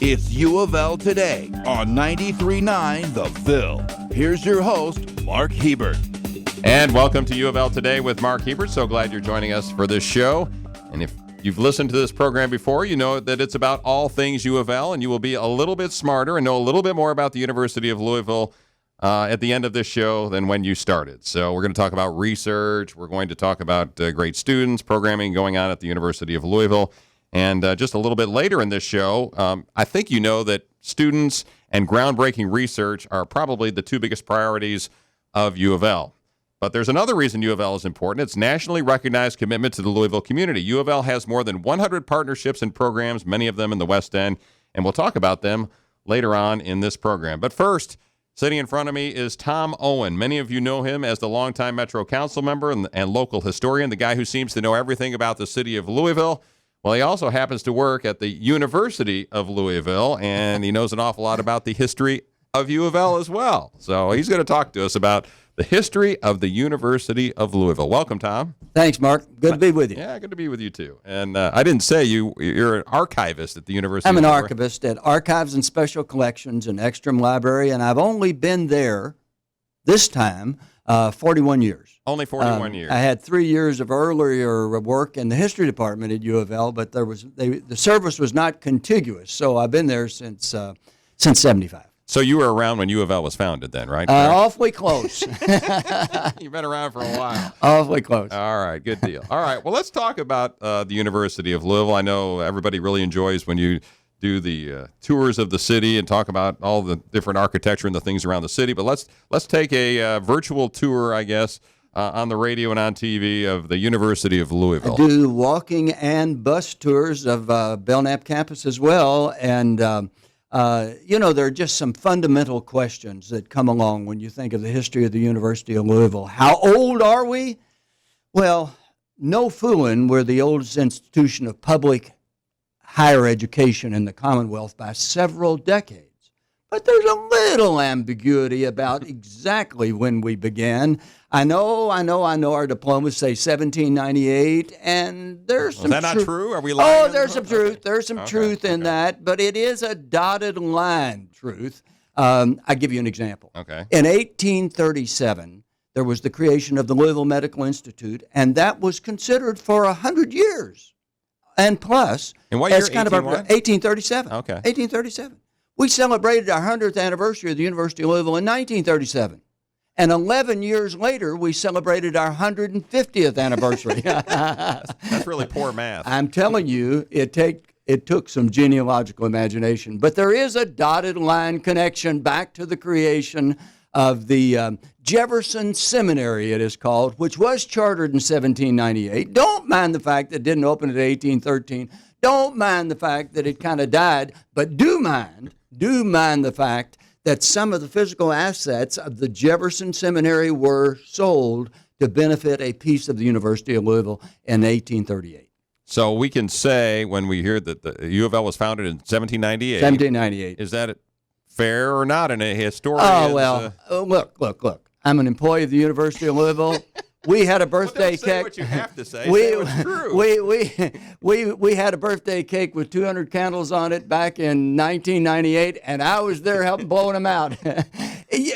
It's U of L Today on 93.9 The Ville. Here's your host, Mark Hebert. And welcome to U of L Today with Mark Hebert. So glad you're joining us for this show. And if you've listened to this program before, you know that it's about all things U of L, and you will be a little bit smarter and know a little bit more about the University of Louisville at the end of this show than when you started. So we're going to talk about research. We're going to talk about great students, programming going on at the University of Louisville. And just a little bit later in this show, I think you know that students and groundbreaking research are probably the two biggest priorities of U of L. But there's another reason U of L is important. It's nationally recognized commitment to the Louisville community. U of L has more than 100 partnerships and programs, many of them in the West End, and we'll talk about them later on in this program. But first, sitting in front of me is Tom Owen. Many of you know him as the longtime Metro Council member and local historian, the guy who seems to know everything about the city of Louisville. Well, he also happens to work at the University of Louisville, and he knows an awful lot about the history of U of L as well. So he's going to talk to us about the history of the University of Louisville. Welcome, Tom. Thanks, Mark. Good to be with you. Yeah, good to be with you, too. And I didn't say you're an archivist at the University I'm of an Louisville. archivist at Archives and Special Collections and Ekstrom Library, and I've only been there this time 41 years. Only 41 years. I had 3 years of earlier work in the history department at U of L, but the service was not contiguous, so I've been there since 75. So you were around when U of L was founded then, right? Awfully close. You've been around for a while. Awfully close. All right, good deal. All right, well, let's talk about the University of Louisville. I know everybody really enjoys when you do the tours of the city and talk about all the different architecture and the things around the city. But let's take a virtual tour, I guess, on the radio and on TV of the University of Louisville. I do walking and bus tours of Belknap campus as well, and there are just some fundamental questions that come along when you think of the history of the University of Louisville. How old are we? Well, no fooling, we're the oldest institution of public higher education in the Commonwealth by several decades. But there's a little ambiguity about exactly when we began. I know our diplomas say 1798, and there's some truth. Is that not true? Are we lying? Oh, there's some truth. There's some truth in that, but it is a dotted line truth. I'll give you an example. Okay. In 1837, there was the creation of the Louisville Medical Institute, and that was considered for 100 years and plus. In what year? 1837. Okay. 1837. We celebrated our 100th anniversary of the University of Louisville in 1937. And 11 years later, we celebrated our 150th anniversary. That's really poor math. I'm telling you, it took some genealogical imagination. But there is a dotted line connection back to the creation of the Jefferson Seminary, it is called, which was chartered in 1798. Don't mind the fact that it didn't open until 1813. Don't mind the fact that it kind of died, but do mind the fact that some of the physical assets of the Jefferson Seminary were sold to benefit a piece of the University of Louisville in 1838. So we can say when we hear that the U of L was founded in 1798. 1798. Is that fair or not in a historian? Oh, well, look. I'm an employee of the University of Louisville. We had a birthday cake. Say what you have to say. Say what's true. We had a birthday cake with 200 candles on it back in 1998, and I was there helping blowing them out.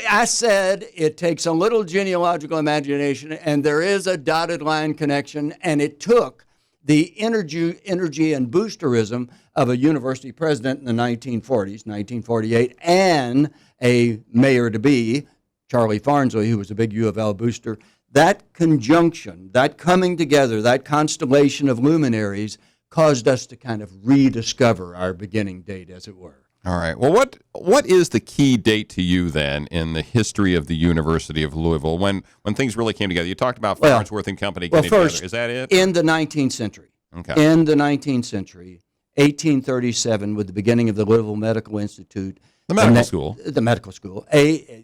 I said it takes a little genealogical imagination, and there is a dotted line connection, and it took the energy and boosterism of a university president in the 1940s, 1948, and a mayor-to-be, Charlie Farnsley, who was a big U of L booster. That conjunction, that coming together, that constellation of luminaries caused us to kind of rediscover our beginning date, as it were. All right. Well, what is the key date to you then in the history of the University of Louisville when things really came together? You talked about Farnsworth and Company getting together. Is that it? In the 19th century. Okay. In the 19th century, 1837, with the beginning of the Louisville Medical Institute. The medical school. The medical school.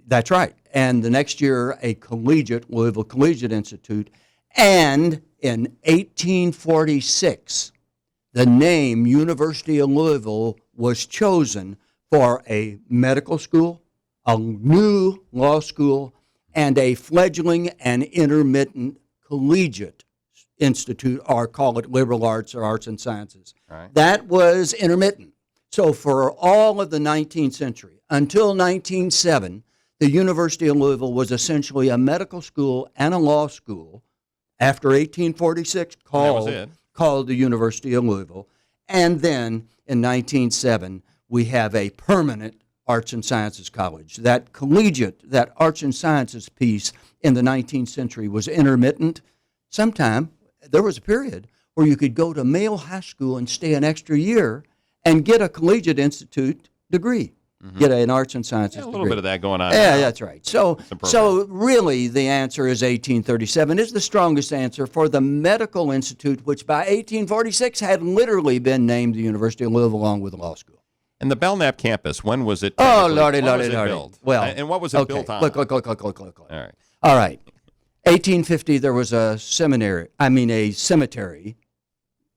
That's right. And the next year, a Louisville Collegiate Institute. And in 1846, the name University of Louisville was chosen for a medical school, a new law school, and a fledgling and intermittent collegiate institute, or call it liberal arts or arts and sciences. Right. That was intermittent. So for all of the 19th century, until 1907, the University of Louisville was essentially a medical school and a law school. After 1846, called the University of Louisville. And then in 1907, we have a permanent Arts and Sciences College. That collegiate, that Arts and Sciences piece in the 19th century was intermittent. Sometime, there was a period where you could go to Male High School and stay an extra year and get a collegiate institute degree, get an Arts and Sciences degree. A little bit of that going on. Yeah, now. that's right. So really the answer is 1837 is the strongest answer for the Medical Institute, which by 1846 had literally been named the University of Louisville along with the law school. And the Belknap campus, when was it? Oh, lordy. Built? Well, and what was it built on? Look. All right. 1850, there was a cemetery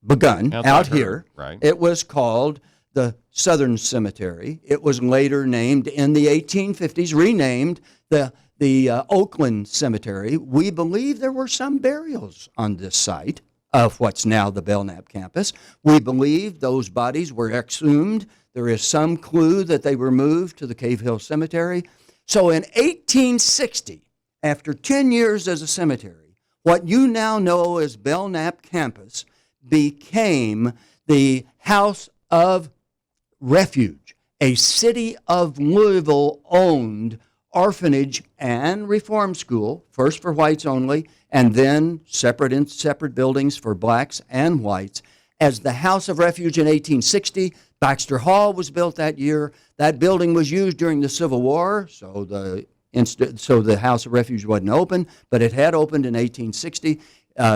begun out here. Right. It was called the Southern Cemetery. It was later named in the 1850s, renamed the Oakland Cemetery. We believe there were some burials on this site of what's now the Belknap campus. We believe those bodies were exhumed. There is some clue that they were moved to the Cave Hill Cemetery. So in 1860, after 10 years as a cemetery, what you now know as Belknap campus became the House of Refuge, a City of Louisville-owned orphanage and reform school, first for whites only, and then separate buildings for blacks and whites. As the House of Refuge in 1860, Baxter Hall was built that year. That building was used during the Civil War, so the House of Refuge wasn't open, but it had opened in 1860,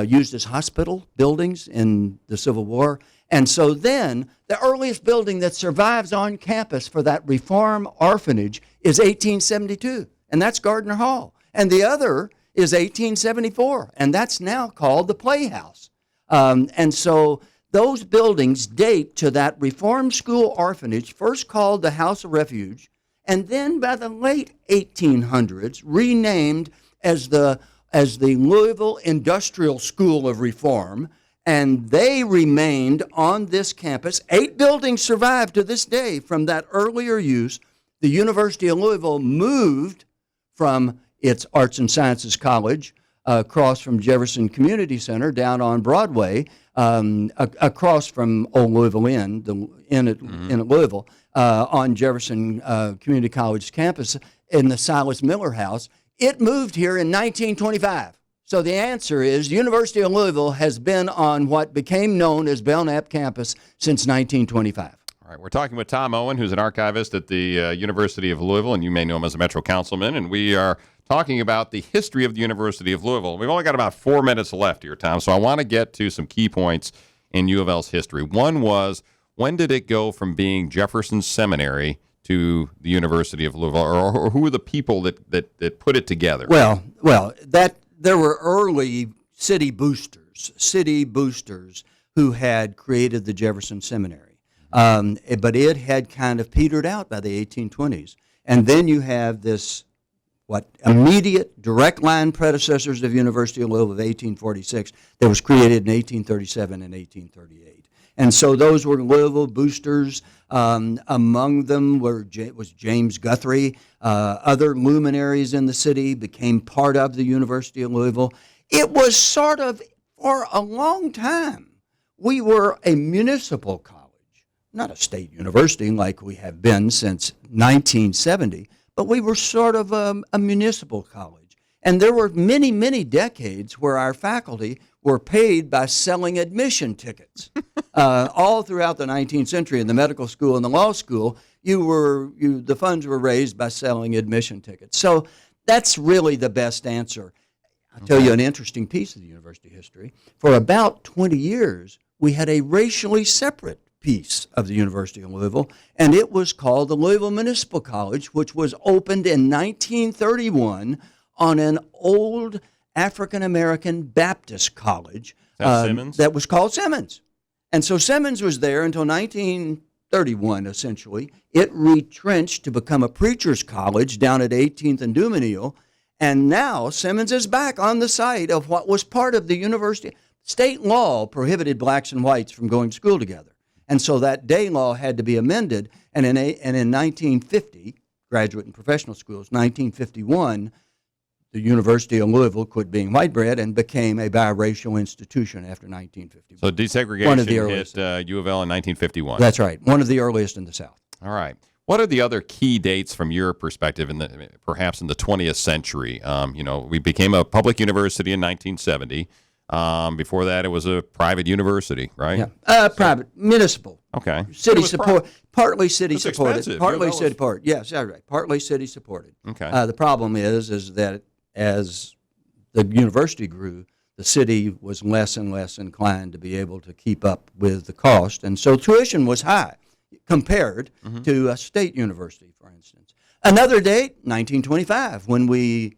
used as hospital buildings in the Civil War. And so then the earliest building that survives on campus for that reform orphanage is 1872, and that's Gardner Hall. And the other is 1874, and that's now called the Playhouse. And so those buildings date to that reform school orphanage, first called the House of Refuge, and then by the late 1800s renamed as the Louisville Industrial School of Reform, and they remained on this campus. 8 buildings survive to this day from that earlier use. The University of Louisville moved from its Arts and Sciences College across from Jefferson Community Center down on Broadway, across from Old Louisville Inn, the inn at Louisville, on Jefferson Community College's campus in the Silas Miller House. It moved here in 1925. So the answer is the University of Louisville has been on what became known as Belknap campus since 1925. All right, we're talking with Tom Owen, who's an archivist at the University of Louisville, and you may know him as a Metro Councilman, and we are talking about the history of the University of Louisville. We've only got about 4 minutes left here, Tom, so I want to get to some key points in U of L's history. One was, when did it go from being Jefferson Seminary to the University of Louisville, or who were the people that put it together? Well, there were early city boosters who had created the Jefferson Seminary, but it had kind of petered out by the 1820s. And then you have this, immediate direct line predecessors of University of Louisville of 1846 that was created in 1837 and 1838. And so those were Louisville boosters. Among them was James Guthrie. Other luminaries in the city became part of the University of Louisville. It was sort of, for a long time, we were a municipal college, not a state university like we have been since 1970, but we were sort of a municipal college. And there were many, many decades where our faculty were paid by selling admission tickets. All throughout the 19th century in the medical school and the law school, the funds were raised by selling admission tickets. So that's really the best answer. I'll tell you an interesting piece of the university history. For about 20 years, we had a racially separate piece of the University of Louisville, and it was called the Louisville Municipal College, which was opened in 1931 on an old African-American Baptist college that was called Simmons. And so Simmons was there until 1931, essentially. It retrenched to become a preacher's college down at 18th and Dumenil, and now Simmons is back on the site of what was part of the university. State law prohibited blacks and whites from going to school together. And so that day law had to be amended. And in 1950, graduate and professional schools, 1951, the University of Louisville quit being white bread and became a biracial institution after 1951. So desegregation one of the earliest. hit U of L in 1951. That's right. One of the earliest in the South. All right. What are the other key dates from your perspective, perhaps in the 20th century? We became a public university in 1970. Before that, it was a private university, right? Yeah, private, municipal. Okay. City support, partly city supported. Expensive. Partly city supported. Yes, that's right. Partly city supported. Okay. The problem is that as the university grew, the city was less and less inclined to be able to keep up with the cost, and so tuition was high compared to a state university, for instance. Another date, 1925, when we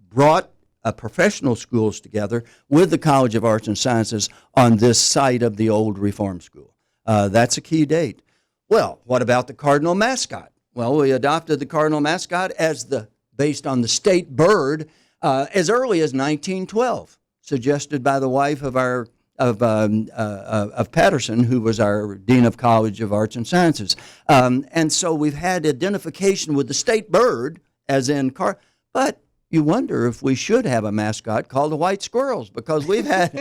brought professional schools together with the College of Arts and Sciences on this site of the old Reform School. That's a key date. Well, what about the cardinal mascot? Well, we adopted the cardinal mascot based on the state bird as early as 1912, suggested by the wife of Patterson, who was our dean of College of Arts and Sciences. And so we've had identification with the state bird, as in but you wonder if we should have a mascot called the white squirrels, because we've had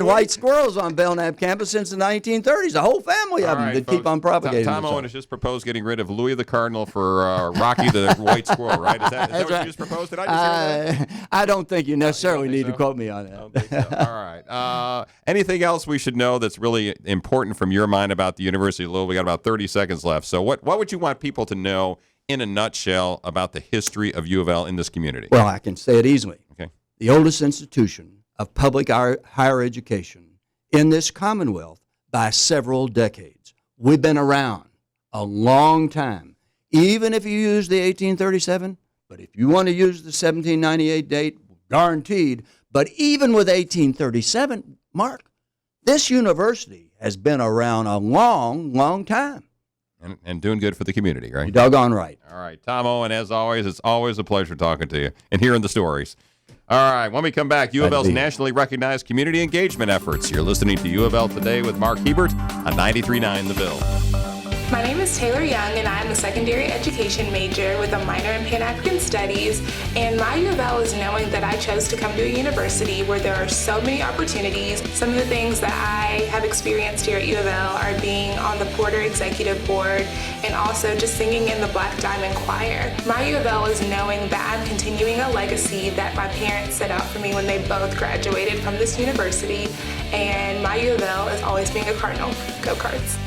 white squirrels on Belknap campus since the 1930s, a whole family of them that keep on propagating. Tom Owen has just proposed getting rid of Louis the Cardinal for Rocky the white squirrel, right? Is that what you just proposed? Did I just hear that? I don't think you necessarily need to quote me on that. I don't think so. All right. Anything else we should know that's really important from your mind about the University of Louisville? We got about 30 seconds left. So what would you want people to know in a nutshell about the history of U of L in this community? Well, I can say it easily. Okay. The oldest institution of public higher education in this Commonwealth by several decades. We've been around a long time, even if you use the 1837, but if you want to use the 1798 date, guaranteed. But even with 1837, Mark, this university has been around a long, long time. And doing good for the community, right? You're doggone right. All right. Tom Owen, as always, it's always a pleasure talking to you and hearing the stories. All right. When we come back, U of L's nationally recognized community engagement efforts. You're listening to U of L Today with Mark Hebert on 93.9 The Ville. My name is Taylor Young, and I'm a secondary education major with a minor in Pan-African Studies. And my U of L is knowing that I chose to come to a university where there are so many opportunities. Some of the things that I have experienced here at U of L are being on the Porter Executive Board and also just singing in the Black Diamond Choir. My U of L is knowing that I'm continuing a legacy that my parents set out for me when they both graduated from this university. And my U of L is always being a Cardinal. Go Cards.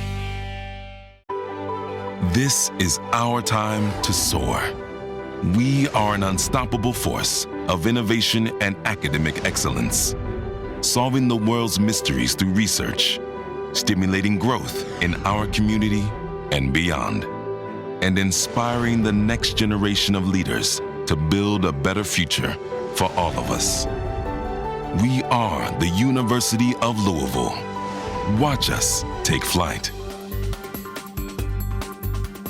This is our time to soar. We are an unstoppable force of innovation and academic excellence, solving the world's mysteries through research, stimulating growth in our community and beyond, and inspiring the next generation of leaders to build a better future for all of us. We are the University of Louisville. Watch us take flight.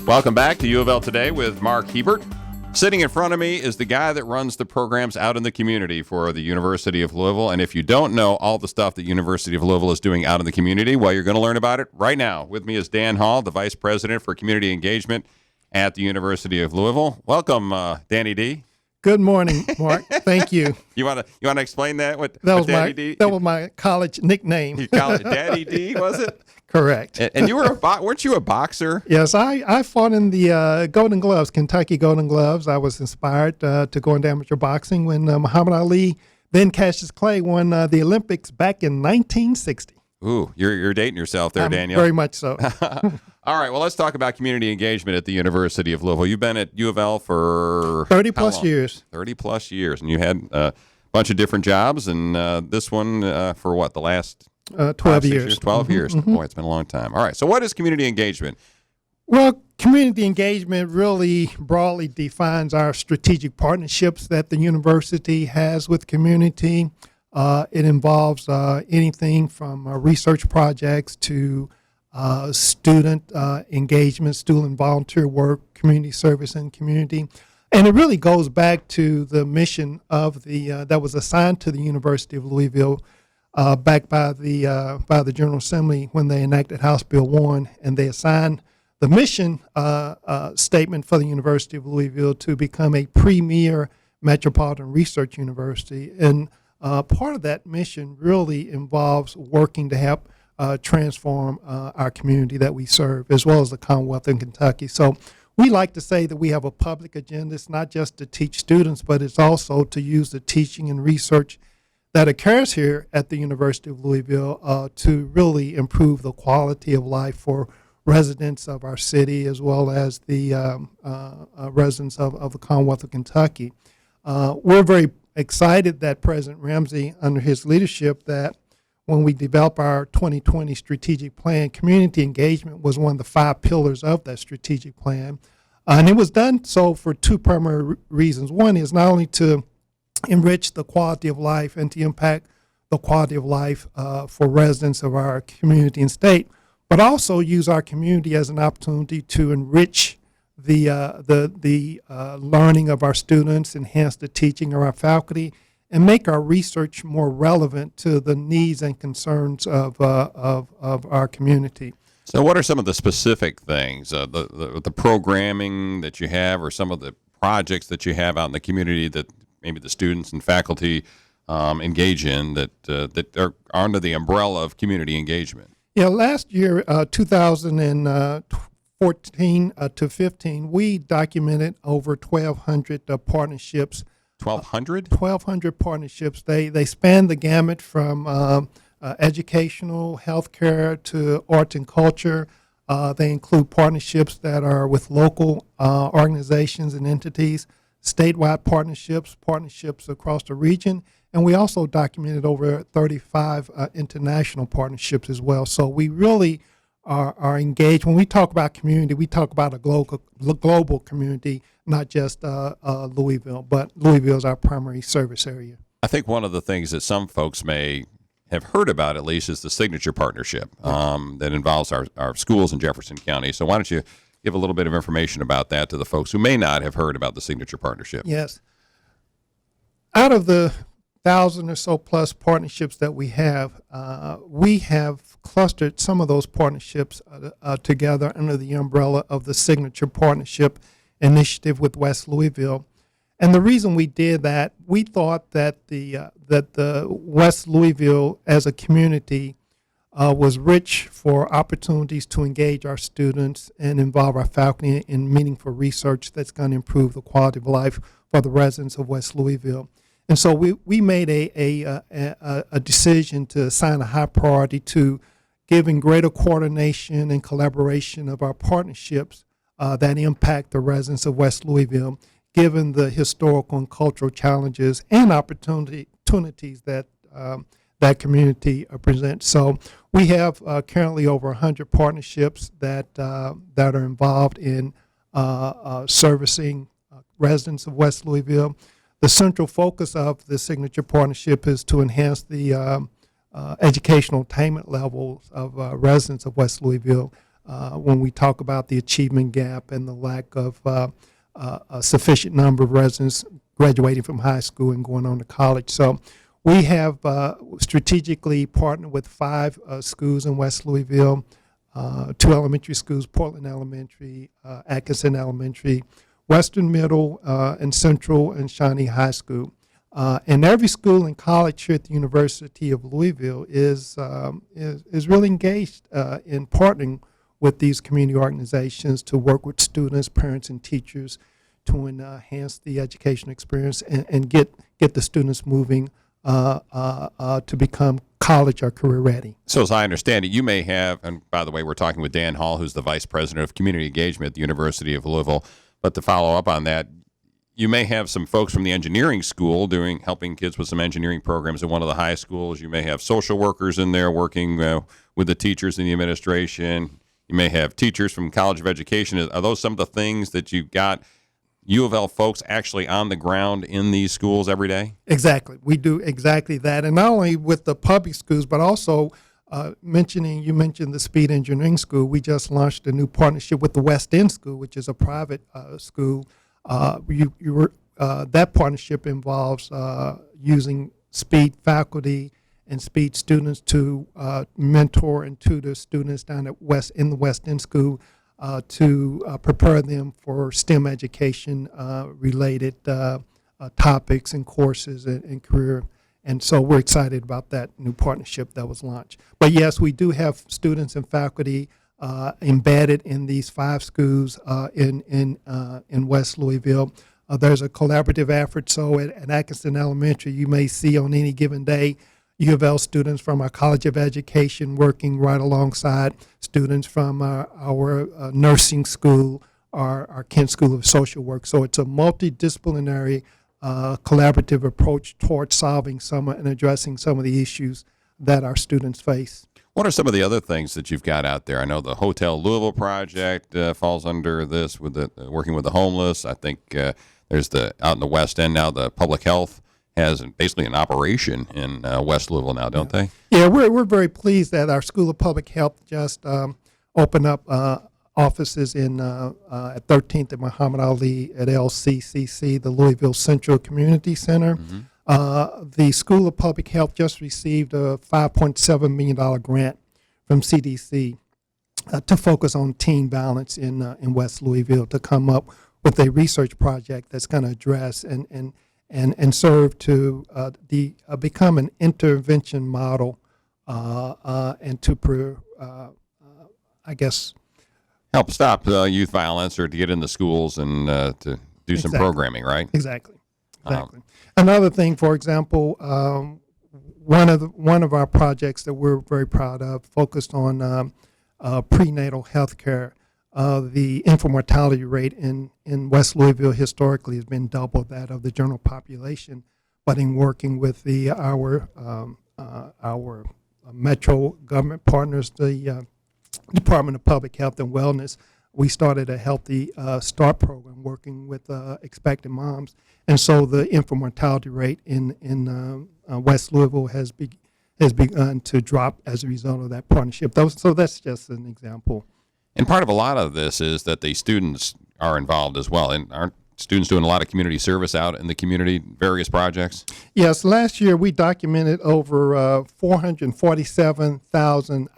Welcome back to U of L Today with Mark Hebert. Sitting in front of me is the guy that runs the programs out in the community for the University of Louisville. And if you don't know all the stuff that University of Louisville is doing out in the community, well, you're going to learn about it right now. With me is Dan Hall, the Vice President for Community Engagement at the University of Louisville. Welcome, Danny D. Good morning, Mark. Thank you. You want to explain that? What was Daddy D? That was my college nickname. You call it Daddy D, was it? Correct. And you were weren't you a boxer? Yes, I fought in the Golden Gloves, Kentucky Golden Gloves. I was inspired to go into amateur boxing when Muhammad Ali, then Cassius Clay, won the Olympics back in 1960. Ooh, you're dating yourself there, Daniel. Very much so. All right, well, let's talk about community engagement at the University of Louisville. You've been at U of L for 30 plus years. 30 plus years, and you had a bunch of different jobs, and this one for what, the last 12 years. 12 years. Boy, it's been a long time. All right, so what is community engagement? Well, community engagement really broadly defines our strategic partnerships that the university has with community. It involves anything from research projects to student engagement, student volunteer work, community service, and community. And it really goes back to the mission of that was assigned to the University of Louisville back by the General Assembly when they enacted House Bill 1, and they assigned the mission statement for the University of Louisville to become a premier metropolitan research university. And part of that mission really involves working to help transform our community that we serve, as well as the Commonwealth in Kentucky. So we like to say that we have a public agenda. It's not just to teach students, but it's also to use the teaching and research that occurs here at the University of Louisville to really improve the quality of life for residents of our city, as well as the residents of the Commonwealth of Kentucky. We're very excited that President Ramsey, under his leadership, that when we developed our 2020 strategic plan, community engagement was one of the 5 pillars of that strategic plan. And it was done so for 2 primary reasons. One is not only to enrich the quality of life and to impact the quality of life for residents of our community and state, but also use our community as an opportunity to enrich the learning of our students, enhance the teaching of our faculty, and make our research more relevant to the needs and concerns of our community. So what are some of the specific things, the programming that you have, or some of the projects that you have out in the community that maybe the students and faculty engage in that are under the umbrella of community engagement? Yeah, last year, 2014 to 15, we documented over 1,200 partnerships. 1,200? 1,200 partnerships. They span the gamut from educational, healthcare to arts and culture. They include partnerships that are with local organizations and entities, statewide partnerships, partnerships across the region, and we also documented over 35 international partnerships as well. So we really are engaged. When we talk about community, we talk about a global community, not just Louisville, but Louisville is our primary service area. I think one of the things that some folks may have heard about, at least, is the Signature Partnership that involves our schools in Jefferson County. So why don't you give a little bit of information about that to the folks who may not have heard about the Signature Partnership? Yes. Out of the 1,000 or so plus partnerships that we have clustered some of those partnerships together under the umbrella of the Signature Partnership Initiative with West Louisville. And the reason we did that, we thought that the West Louisville as a community was rich for opportunities to engage our students and involve our faculty in meaningful research that's going to improve the quality of life for the residents of West Louisville. And so we made a decision to assign a high priority to giving greater coordination and collaboration of our partnerships that impact the residents of West Louisville, given the historical and cultural challenges and opportunities that that community presents. So we have currently over 100 partnerships that are involved in servicing residents of West Louisville. The central focus of the Signature Partnership is to enhance the educational attainment levels of residents of West Louisville when we talk about the achievement gap and the lack of a sufficient number of residents graduating from high school and going on to college. So we have strategically partnered with 5 schools in West Louisville, 2 elementary schools, Portland Elementary, Atkinson Elementary, Western Middle, and Central and Shawnee High School. And every school and college here at the University of Louisville is really engaged in partnering with these community organizations to work with students, parents, and teachers to enhance the education experience and get the students moving to become college or career ready. So as I understand it, you may have, and by the way, we're talking with Dan Hall, who's the Vice President of Community Engagement at the University of Louisville. But to follow up on that, you may have some folks from the engineering school helping kids with some engineering programs at one of the high schools. You may have social workers in there working with the teachers in the administration. You may have teachers from College of Education. Are those some of the things that you've got U of L folks actually on the ground in these schools every day? Exactly. We do exactly that. And not only with the public schools, but also you mentioned the Speed Engineering School. We just launched a new partnership with the West End School, which is a private school. That partnership involves using Speed faculty and speed students to mentor and tutor students down at in the West End School to prepare them for STEM education related topics and courses and career. And so we're excited about that new partnership that was launched. But yes, we do have students and faculty embedded in these 5 schools in West Louisville. There's a collaborative effort. So at Atkinson Elementary, you may see on any given day UofL students from our College of Education working right alongside students from our nursing school, our Kent School of Social Work. So it's a multidisciplinary collaborative approach towards solving and addressing some of the issues that our students face. What are some of the other things that you've got out there? I know the Hotel Louisville project falls under this, with the working with the homeless. I think there's out in the West End now, the public health has basically an operation in West Louisville now, don't they? Yeah, we're very pleased that our School of Public Health just opened up offices at 13th and Muhammad Ali at LCCC, the Louisville Central Community Center. Mm-hmm. The School of Public Health just received a $5.7 million grant from CDC to focus on teen violence in West Louisville, to come up with a research project that's going to address and serve to become an intervention model and to, I guess, help stop youth violence, or to get in the schools and to do some programming, right? Exactly. Another thing, for example, one of our projects that we're very proud of focused on prenatal health care. The infant mortality rate in West Louisville historically has been double that of the general population, but in working with our Metro government partners, the Department of Public Health and Wellness, we started a Healthy Start program working with expectant moms, and so the infant mortality rate in West Louisville has begun to drop as a result of that partnership. So that's just an example. And part of a lot of this is that the students are involved as well. And aren't students doing a lot of community service out in the community, various projects? Yes, last year we documented over 447,000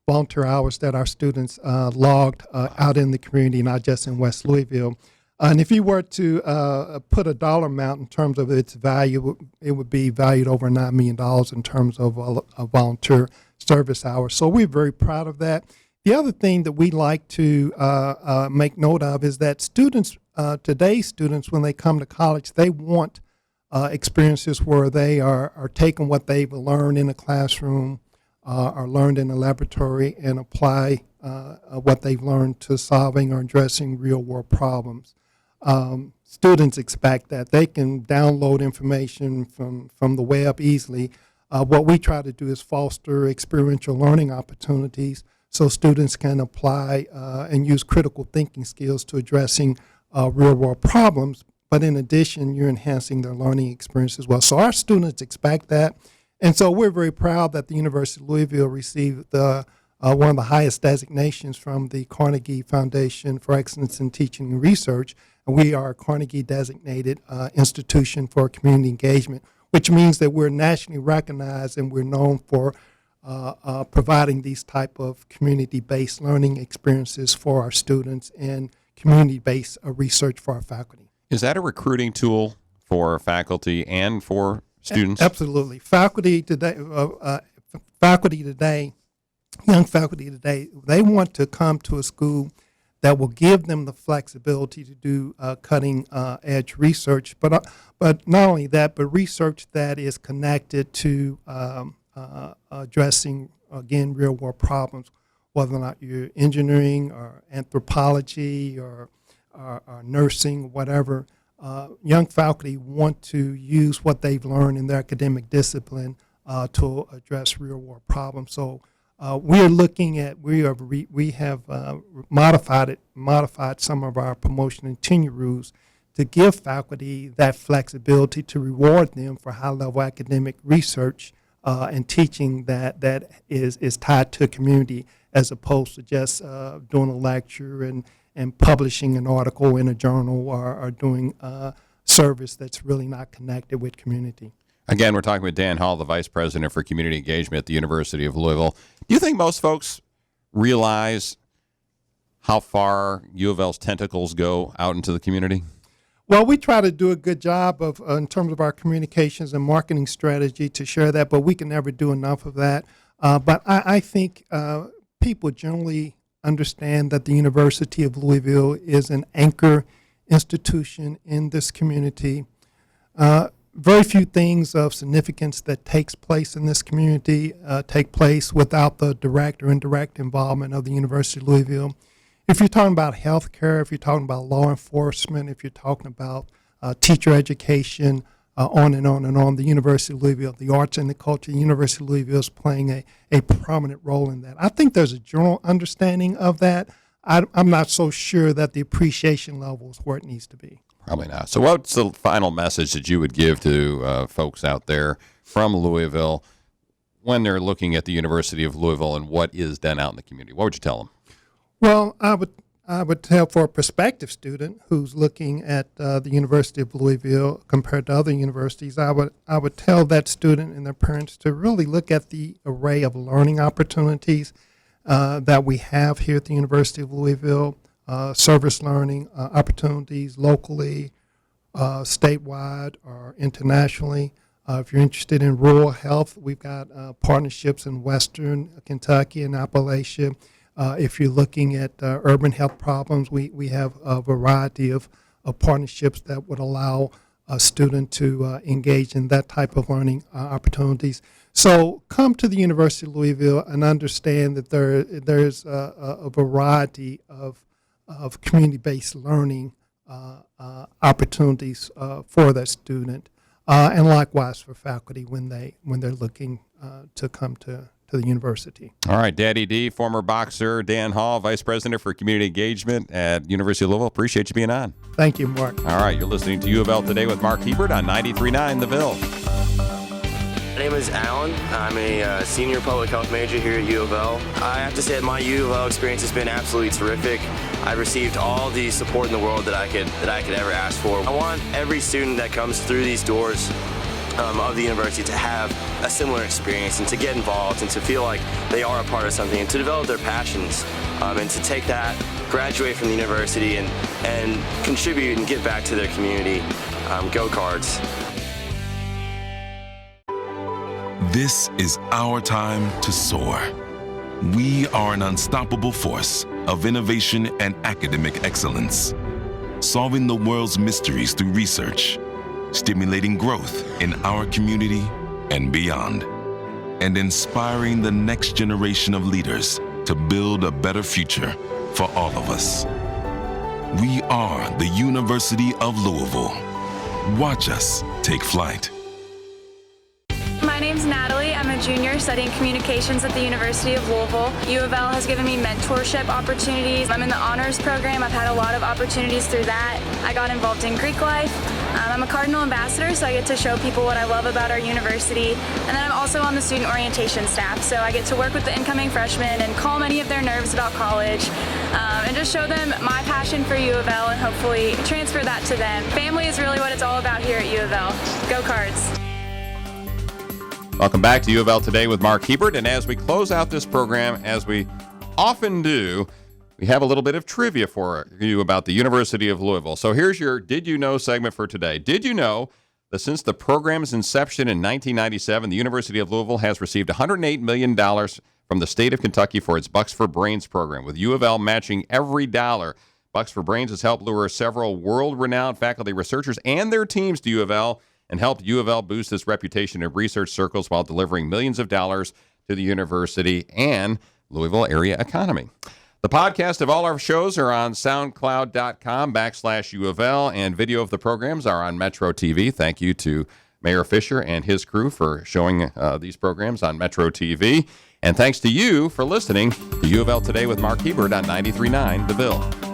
volunteer hours that our students logged out in the community, not just in West Louisville. And if you were to put a dollar amount in terms of its value, it would be valued over $9 million in terms of volunteer service hours. So we're very proud of that. The other thing that we like to make note of is that students, today's students, when they come to college, they want experiences where they are taking what they've learned in a classroom or learned in a laboratory and apply what they've learned to solving or addressing real-world problems. Students expect that. They can download information from the web easily. What we try to do is foster experiential learning opportunities so students can apply and use critical thinking skills to addressing real-world problems. But in addition, you're enhancing their learning experience as well. So our students expect that. And so we're very proud that the University of Louisville received one of the highest designations from the Carnegie Foundation for Excellence in Teaching and Research. And we are a Carnegie designated institution for community engagement, which means that we're nationally recognized and we're known for providing these type of community-based learning experiences for our students and community-based research for our faculty. Is that a recruiting tool for faculty and for students? Absolutely. Faculty today, young faculty today, they want to come to a school that will give them the flexibility to do cutting-edge research, but not only that, but research that is connected to addressing, again, real-world problems, whether or not you're engineering or anthropology or nursing, whatever. Young faculty want to use what they've learned in their academic discipline to address real-world problems. So we have modified some of our promotion and tenure rules to give faculty that flexibility, to reward them for high-level academic research and teaching that is tied to community, as opposed to just doing a lecture and publishing an article in a journal or doing service that's really not connected with community. Again, we're talking with Dan Hall, the Vice President for Community Engagement at the University of Louisville. Do you think most folks realize how far U of L's tentacles go out into the community? Well, we try to do a good job of, in terms of our communications and marketing strategy to share that, but we can never do enough of that. But I think people generally understand that the University of Louisville is an anchor institution in this community. Very few things of significance that takes place in this community take place without the direct or indirect involvement of the University of Louisville. If you're talking about healthcare, if you're talking about law enforcement, if you're talking about teacher education, on and on and on, the University of Louisville, the arts and the culture, the University of Louisville is playing a prominent role in that. I think there's a general understanding of that. I'm not so sure that the appreciation level is where it needs to be. Probably not. So what's the final message that you would give to folks out there from Louisville when they're looking at the University of Louisville and what is done out in the community? What would you tell them? Well, I would tell for a prospective student who's looking at the University of Louisville compared to other universities, I would tell that student and their parents to really look at the array of learning opportunities that we have here at the University of Louisville, service learning opportunities locally, statewide, or internationally. If you're interested in rural health, we've got partnerships in Western Kentucky and Appalachia. If you're looking at urban health problems, we have a variety of partnerships that would allow a student to engage in that type of learning opportunities. So come to the University of Louisville and understand that there's a variety of community-based learning opportunities for that student, and likewise for faculty when they're looking to come to the university. All right, Daddy D, former boxer, Dan Hall, Vice President for Community Engagement at University of Louisville. Appreciate you being on. Thank you, Mark. All right, you're listening to U of L Today with Mark Hebert on 93.9 The Ville. My name is Alan. I'm a senior public health major here at U of L. I have to say that my U of L experience has been absolutely terrific. I've received all the support in the world that I could ever ask for. I want every student that comes through these doors of the university to have a similar experience and to get involved and to feel like they are a part of something and to develop their passions and to take that, graduate from the university and contribute and give back to their community. Go Cards. This is our time to soar. We are an unstoppable force of innovation and academic excellence, solving the world's mysteries through research, stimulating growth in our community and beyond, and inspiring the next generation of leaders to build a better future for all of us. We are the University of Louisville. Watch us take flight. My name's Natalie. I'm a junior studying communications at the University of Louisville. U of L has given me mentorship opportunities. I'm in the honors program. I've had a lot of opportunities through that. I got involved in Greek life. I'm a Cardinal ambassador, so I get to show people what I love about our university. And then I'm also on the student orientation staff, so I get to work with the incoming freshmen and calm any of their nerves about college, and just show them my passion for U of L and hopefully transfer that to them. Family is really what it's all about here at U of L. Go Cards! Welcome back to U of L Today with Mark Hebert. And as we close out this program, as we often do, we have a little bit of trivia for you about the University of Louisville. So here's your Did You Know segment for today. Did you know that since the program's inception in 1997, the University of Louisville has received $108 million from the state of Kentucky for its Bucks for Brains program, with U of L matching every dollar. Bucks for Brains has helped lure several world-renowned faculty researchers and their teams to U of L and helped U of L boost its reputation in research circles while delivering millions of dollars to the university and Louisville area economy. The podcast of all our shows are on soundcloud.com/U of L, and video of the programs are on Metro TV. Thank you to Mayor Fisher and his crew for showing these programs on Metro TV. And thanks to you for listening to U of L Today with Mark Hebert on 93.9 The Ville.